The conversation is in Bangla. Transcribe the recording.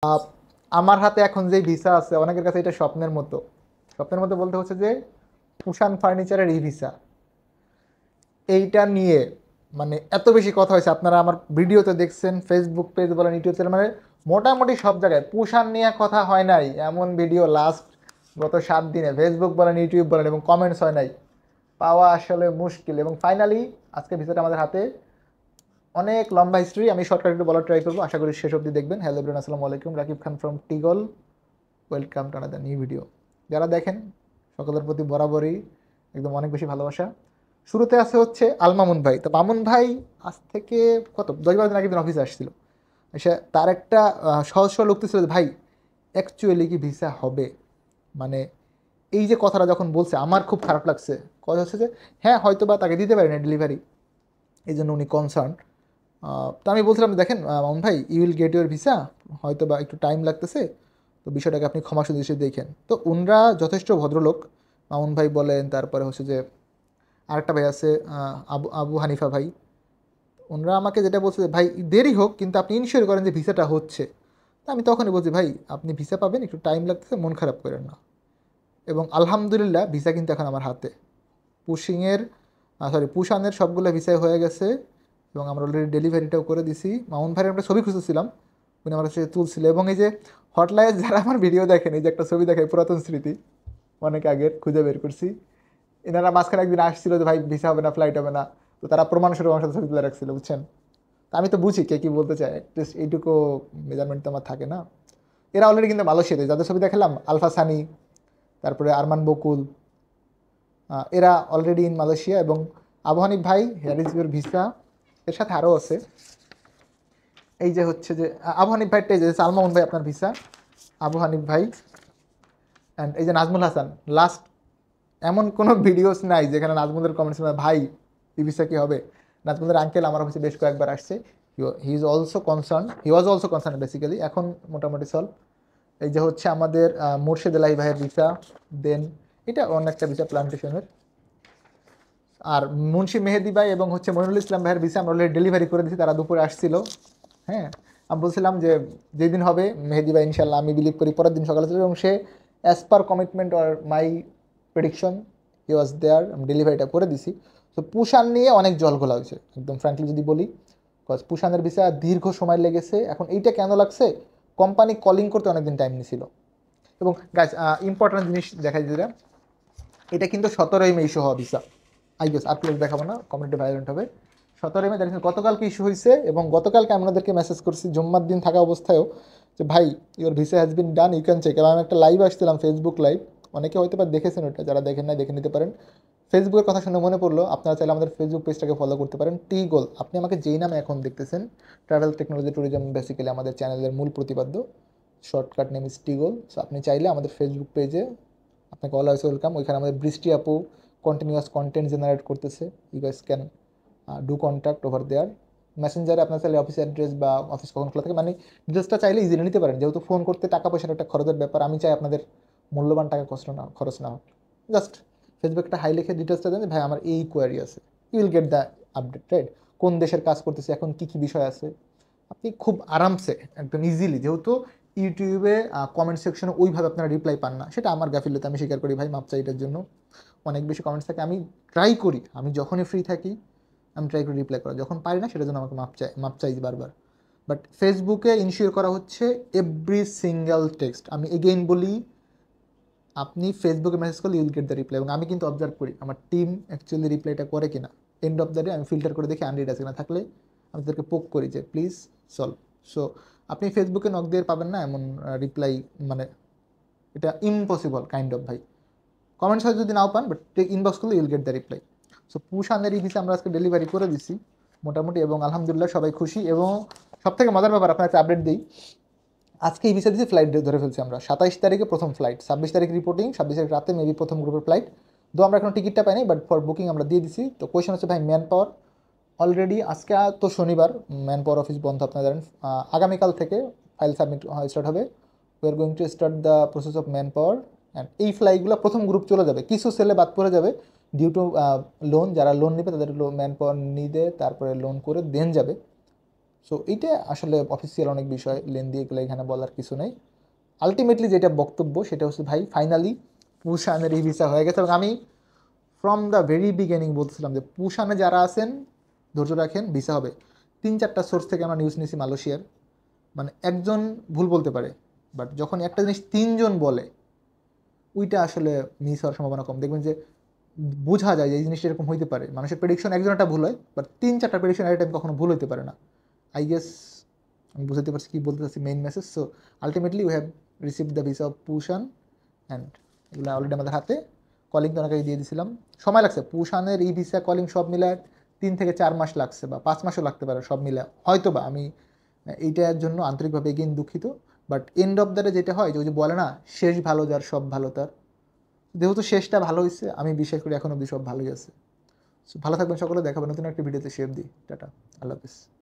আহ, আমার হাতে এখন যে ভিসা আছে অনেকের কাছে এটা স্বপ্নের মতো। স্বপ্নের মতো বলতে হচ্ছে যে কুষাণ ফার্নিচারের ই ভিসা, এইটা নিয়ে মানে এত বেশি কথা হয়েছে। আপনারা আমার ভিডিওতে দেখছেন, ফেসবুক পেজ বলেন, ইউটিউব চ্যানেল, মানে মোটামুটি সব জায়গায় পুষান নিয়ে কথা হয় নাই এমন ভিডিও লাস্ট গত 7 দিনে ফেসবুক বলেন, ইউটিউব বলেন, এবং কমেন্টস হয় নাই, পাওয়া আসলে মুশকিল। এবং ফাইনালি আজকে ভিসাটা আমাদের হাতে। অনেক লম্বা হিস্ট্রি, আমি শর্টকাট একটু বলার ট্রাই করবো, আশা করি শেষ অবধি দেখবেন। হ্যালো এভরিওয়ান, আসসালামু আলাইকুম, রাকিব খান ফ্রম টিগল। Welcome to another new video. যারা দেখেন সকলের প্রতি বরাবরই একদম অনেক বেশি ভালোবাসা। শুরুতে আছে হচ্ছে আল মামুন ভাই। তো মামুন ভাই আজ থেকে কত 10-12 দিন আগে দিন অফিসে আসছিল। এসে তার একটা সহজ সরল উক্তি ছিল যে, ভাই অ্যাকচুয়ালি কি ভিসা হবে? মানে এই যে কথাটা যখন বলছে আমার খুব খারাপ লাগছে। কথা হচ্ছে যে হ্যাঁ হয়তো বা তাকে দিতে পারি না ডেলিভারি, এই জন্য উনি কনসার্ন। তো আমি বলছিলাম দেখেন মামুন ভাই, you will get your visa, হয়তো বা একটু টাইম লাগতেছে, তো বিষয়টাকে আপনি ক্ষমা সুদৃষ্টি দেখেন। তো উনরা যথেষ্ট ভদ্রলোক, মামুন ভাই বলেন, তারপরে হচ্ছে যে আরেকটা ভাই আছে আবু আবু হানিফা ভাই। ওনরা আমাকে যেটা বলছে যে ভাই দেরি হোক কিন্তু আপনি ইনশিওর করেন যে ভিসাটা হচ্ছে। তো আমি তখনই বলছি ভাই আপনি ভিসা পাবেন, একটু টাইম লাগতেছে, মন খারাপ করেন না। এবং আলহামদুলিল্লাহ ভিসা কিন্তু এখন আমার হাতে। পুশিংয়ের পুশানের সবগুলো ভিসাই হয়ে গেছে, এবং আমরা অলরেডি ডেলিভারিটাও করে দিছি। মামুন ভাইয়ের একটা ছবি খুঁজেছিলাম, উনি আমার কাছে তুলছিল। এবং এই যে হটলাইন যারা আমার ভিডিও দেখেন, এই যে একটা ছবি দেখায় পুরাতন স্মৃতি, অনেক আগের, খুঁজে বের করছি। এনারা মাঝখানে একদিন আসছিল যে ভাই ভিসা হবে না, ফ্লাইট হবে না, তো তারা প্রমাণস্বরূপ আমার সাথে ছবি তুলে রাখছিল, বুঝছেন। তো আমি তো বুঝি কে কি বলতে চায়, অ্যাটলিস্ট এইটুকু মেজারমেন্ট তো আমার থাকে না। এরা অলরেডি কিন্তু মালয়েশিয়াতে, যাদের ছবি দেখালাম, আলফা সানি, তারপরে আরমান বকুল, এরা অলরেডি ইন মালয়েশিয়া। এবং আবু হানিফ ভাই, হেয়ার ইজ ইউর ভিসা। এর সাথে আরও আছে, এই যে হচ্ছে যে আবু হানিফ ভাইটা, এই যে সালমান ভাই আপনার ভিসা, আবু হানিফ ভাই। অ্যান্ড এই যে নাজমুল হাসান, লাস্ট এমন কোনো ভিডিওস নাই যেখানে নাজমুলের কমেন্টস ভাই এই ভিসা কি হবে। নাজমুলের আঙ্কেল আমার অফিসে বেশ কয়েকবার আসছে, he is also concern, he was also concern basically, এখন মোটামুটি সলভ। এই যে হচ্ছে আমাদের মুর্শিদ এলাই ভাইয়ের ভিসা। দেন এটা অনেকটা ভিসা প্লান্টেশনের। আর মুন্সি মেহেদি ভাই এবং হচ্ছে মইনুল ইসলাম ভাইয়ের ভিসা আমরা অলরেডি ডেলিভারি করে দিচ্ছি, তারা দুপুরে আসছিল। হ্যাঁ, আমি বলছিলাম যে যেদিন হবে মেহেদি ভাই ইনশাল্লাহ আমি বিলিভ করি পরের দিন সকালে চলে, এবং সে as per commitment or my prediction he was there, আমি ডেলিভারিটা করে দিছি। তো পুষান নিয়ে অনেক জল ঘোলা হয়েছে একদম ফ্র্যাঙ্কলি যদি বলি, বিকজ পুষানের ভিসা দীর্ঘ সময় লেগেছে। এখন এইটা কেন লাগছে, কোম্পানি কলিং করতে অনেকদিন টাইম নিছিল। এবং গাইস ইম্পর্টেন্ট জিনিস দেখাই দিলে, এটা কিন্তু 17ই মে ইস্যু হওয়া ভিসা। আই গেস আর প্লেস দেখাবো না, কমিউনিটি ভায়োলেন্ট হবে। 17ই মে দেখেন গতকালকে ইস্যু হয়েছে, এবং গতকালকে আমি আপনাদেরকে মেসেজ করছি জুম্মার দিন থাকা অবস্থায়ও যে ভাই your visa has been done, you can check. এবং আমি একটা লাইভ আসছিলাম, ফেসবুক লাইভ, অনেকে হয়তো বা দেখেছেন ওটা, যারা দেখেন নাই দেখে নিতে পারেন। ফেসবুকের কথা শুনে মনে পড়লো, আপনারা চাইলে আমাদের ফেসবুক পেজটাকে ফলো করতে পারেন, টি গোল। আপনি আমাকে যেই নামে এখন দেখতেছেন, ট্রাভেল টেকনোলজি ট্যুরিজম বেসিক্যালি আমাদের চ্যানেলের মূল প্রতিপাদ্য, shortcut name is T goal. So আপনি চাইলে আমাদের ফেসবুক পেজে, আপনাকে অলওয়েজ ওয়েলকাম। ওইখানে আমাদের বৃষ্টি আপু কন্টিনিউয়াস কন্টেন্ট জেনারেট করতেছে, you guys can do contact over there. মেসেঞ্জারে আপনার চাইলে অফিস অ্যাড্রেস বা অফিস কখন খোলা থাকে, মানে ডিটেলসটা চাইলে ইজিলি নিতে পারেন, যেহেতু ফোন করতে টাকা পয়সার একটা খরচের ব্যাপার, আমি চাই আপনাদের মূল্যবান টাকা খরচ না হোক। জাস্ট ফেসবুক একটা হাই লিখে ডিটেলসটা দেন যে ভাই আমার এই কোয়ারি আছে, you will get the update, right. কোন দেশের কাজ করতেছে, এখন কী কী বিষয় আছে, আপনি খুব আরামসে একদম ইজিলি, যেহেতু ইউটিউবে কমেন্ট সেকশনে ওইভাবে আপনারা রিপ্লাই পান না, সেটা আমার গাফিলতি, আমি স্বীকার করি ভাই, মাপ চাই এটার জন্য। অনেক বেশি কমেন্টস থাকে, আমি ট্রাই করি, আমি যখনই ফ্রি থাকি আমি ট্রাই করি রিপ্লাই করা, যখন পারি না সেটার জন্য আমাকে মাপ চাই বারবার। বাট ফেসবুকে ইনশিওর করা হচ্ছে এভরি সিঙ্গেল টেক্সট, আমি এগেইন বলি, আপনি ফেসবুকে মেসেজ করলে ইউল গেট দ্য রিপ্লাই। এবং আমি কিন্তু অবজার্ভ করি আমার টিম অ্যাকচুয়ালি রিপ্লাইটা করে কিনা। এন্ড অফ দ্য ডে আমি ফিল্টার করে দেখি আনরিড আছে কিনা, থাকলে আমি তাদেরকে পোক করি যে প্লিজ সলভ। সো আপনি ফেসবুকে নক দিয়ে পাবেন না এমন রিপ্লাই, মানে এটা ইম্পসিবল কাইন্ড অফ ভাই। কমেন্টস হয়তো যদি নাও পান, বাট ইনবক্স করলে you'll get the reply. So পুষানের এই ভিসা আমরা আজকে ডেলিভারি করে দিছি মোটামুটি, এবং আলহামদুলিল্লাহ সবাই খুশি। এবং সব থেকে মজার ব্যাপার, আপনার একটা আপডেট দিই, আজকে এই ভিসা দিয়েছি, ফ্লাইট ধরে ফেলছি আমরা 27 তারিখে প্রথম ফ্লাইট, 26 তারিখ রিপোর্টিং, 26 তারিখ রাতে মেবি প্রথম গ্রুপের ফ্লাইট। তো আমরা এখন টিকিটটা পাইনি, বাট ফর বুকিং আমরা দিয়ে দিছি। তো কোয়েশন হচ্ছে ভাই ম্যান পাওয়ার, অলরেডি আজকে তো শনিবার, ম্যান পাওয়ার অফিস বন্ধ আপনারা জানেন। আগামীকাল থেকে ফাইল সাবমিট স্টার্ট হবে। We are going to start the process of man power. And এই ফ্লাইটগুলো প্রথম গ্রুপ চলে যাবে, কিছু সেলে বাদ পড়ে যাবে ডিউ টু লোন, যারা লোন নেবে তাদের ম্যান পাওয়ার নিয়ে তারপরে লোন করে দেন যাবে। সো এইটা আসলে অফিসিয়াল অনেক বিষয়, লেন্দি এগুলো এখানে বলার কিছু নেই। আলটিমেটলি যেটা বক্তব্য সেটা হচ্ছে ভাই ফাইনালি পুশানের ই ভিসা হয়ে গেছে, এবং আমি ফ্রম দ্য ভেরি বিগিনিং বলছিলাম যে পুশানে যারা আছেন ধৈর্য রাখেন, ভিসা হবে। 3-4টা সোর্স থেকে আমরা নিউজ নিয়েছি মালয়েশিয়ার, মানে একজন ভুল বলতে পারে, বাট যখন একটা জিনিস 3জন বলে ওইটা আসলে মিস হওয়ার সম্ভাবনা কম। দেখবেন যে বোঝা যায় যে এই জিনিসটা এরকম হইতে পারে, মানুষের প্রেডিকশন একজন একটা ভুল হয়, বাট 3-4টা প্রেডিকশন এট টাইম কখনো ভুল হইতে পারে না। আই গেস আমি বুঝতে পারছি কি বলতে চাচ্ছি, main message. So ultimately we have receive the visa of Pushan and এগুলো অলরেডি আমাদের হাতে। কলিং তো অনেক আগে দিয়ে দিয়েছিলাম, সময় লাগছে পুশানের ই ভিসা কলিং সব মিলে 3 থেকে 4 মাস লাগছে, বা 5 মাসও লাগতে পারে সব মিলে হয়তো বা। আমি এইটার জন্য আন্তরিকভাবে এগেইন দুঃখিত, but end of the day যেটা হয় যে ওই যে বলে না, শেষ ভালো যার সব ভালো তার, যেহেতু শেষটা ভালো হয়েছে আমি বিশ্বাস করি এখন অব্দি সব ভালোই আছে। সো ভালো থাকবেন সকলে, দেখাবেন নতুন একটা ভিডিওতে। শেপ দিই, টাটা, আল্লাহ হাফিজ।